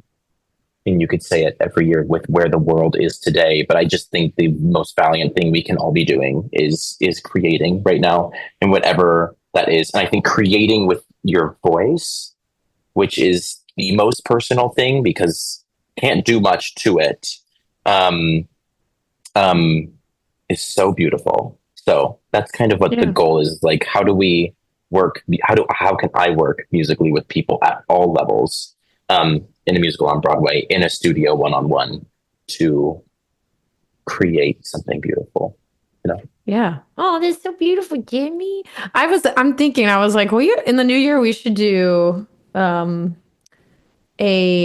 and you could say it every year, with where the world is today. But I just think the most valiant thing we can all be doing is creating right now, and whatever that is. And I think creating with your voice, which is the most personal thing because can't do much to it, is so beautiful. So that's kind of what the goal is. Like, how do we work? How can I work musically with people at all levels? In a musical on Broadway, in a studio, one-on-one, to create something beautiful, you know? Yeah. Oh, that's so beautiful, Jimmy. I'm thinking, I was like, well, in the new year, we should do a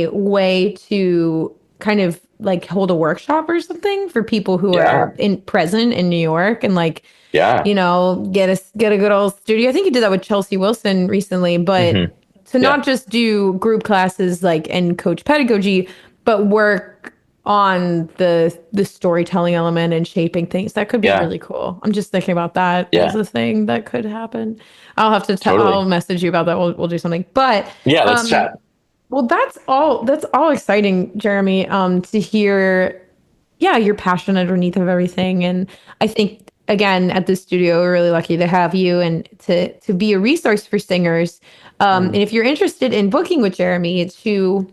way to kind of like hold a workshop or something for people who are present in New York, and like, you know, get a good old studio. I think you did that with Chelsea Wilson recently, but to not just do group classes like and coach pedagogy, but work on the storytelling element and shaping things. That could be really cool. I'm just thinking about that as a thing that could happen. I'll have to I'll message you about that. We'll do something. But let's chat. Well, that's all exciting, Jeremy, to hear your passion underneath of everything. And I think, again, at the studio, we're really lucky to have you and to be a resource for singers. And if you're interested in booking with Jeremy to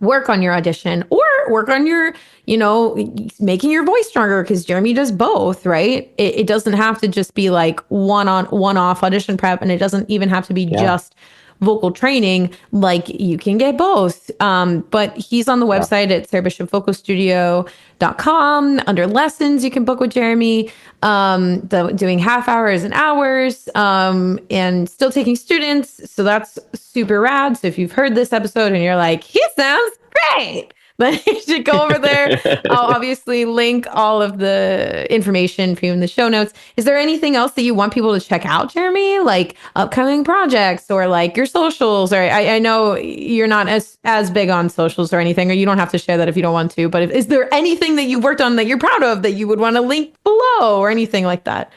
work on your audition or work on your, you know, making your voice stronger, because Jeremy does both, right? It doesn't have to just be like one-off audition prep, and it doesn't even have to be just vocal training. Like, you can get both. But he's on the website at sarahbishopvocalstudio.com. Under lessons, you can book with Jeremy, doing half hours and hours, and still taking students. So that's super rad. So if you've heard this episode and you're like, he sounds great, then you should go over there. I'll obviously link all of the information for you in the show notes. Is there anything else that you want people to check out, Jeremy? Like upcoming projects or like your socials? Or I know you're not as big on socials or anything, or you don't have to share that if you don't want to. But is there anything that you've worked on that you're proud of that you would want to link below or anything like that?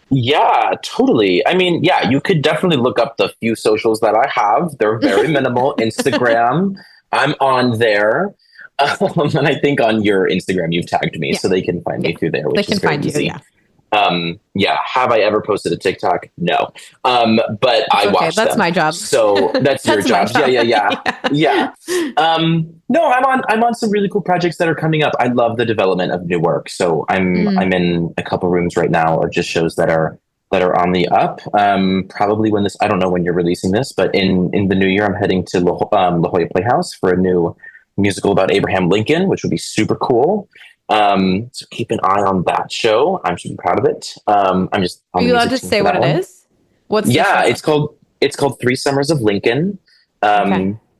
Yeah, totally. I mean, you could definitely look up the few socials that I have. They're very minimal. Instagram, I'm on there. And I think on your Instagram, you've tagged me, so they can find me through there, which is very easy. Have I ever posted a TikTok? No. But I watch them. That's my job. So that's your job. Yeah. No, I'm on some really cool projects that are coming up. I love the development of new work. So I'm in a couple rooms right now of just shows that are on the up. Probably when I don't know when you're releasing this, but in the new year, I'm heading to La Jolla Playhouse for a new musical about Abraham Lincoln, which would be super cool. So keep an eye on that show. I'm super proud of it. I'm just. Are you allowed to say what it is? What's it's called Three Summers of Lincoln.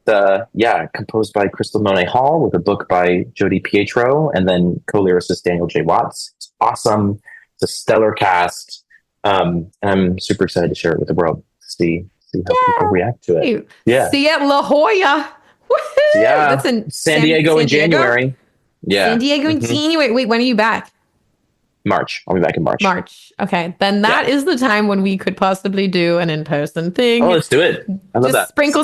Composed by Crystal Monet Hall with a book by Jodi Pietro and then co-lyricist Daniel J. Watts. It's awesome. It's a stellar cast. And I'm super excited to share it with the world to see how people react to it. See you at La Jolla. Woo-hoo! Yeah. That's in San Diego in January. Yeah. San Diego in January. Wait, when are you back? March. I'll be back in March. Okay. Then that is the time when we could possibly do an in-person thing. Oh, let's do it. I love that. Sprinkle,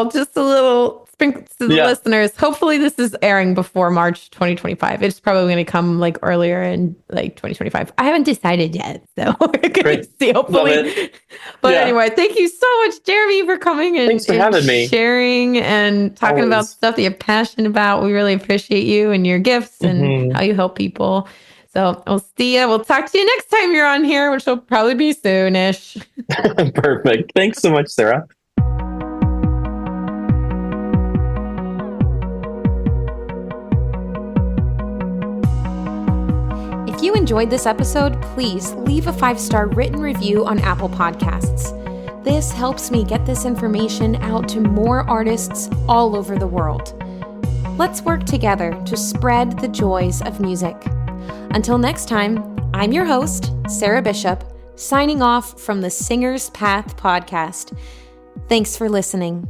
just a little sprinkle to the listeners. Hopefully this is airing before March 2025. It's probably going to come like earlier in like 2025. I haven't decided yet. So we're going to see, hopefully. But anyway, thank you so much, Jeremy, for coming and, thanks for having me. Sharing and talking about stuff that you're passionate about. We really appreciate you and your gifts and how you help people. So we'll see you. We'll talk to you next time you're on here, which will probably be soonish. Perfect. Thanks so much, Sarah. If you enjoyed this episode, please leave a 5-star written review on Apple Podcasts. This helps me get this information out to more artists all over the world. Let's work together to spread the joys of music. Until next time, I'm your host, Sarah Bishop, signing off from the Singer's Path podcast. Thanks for listening.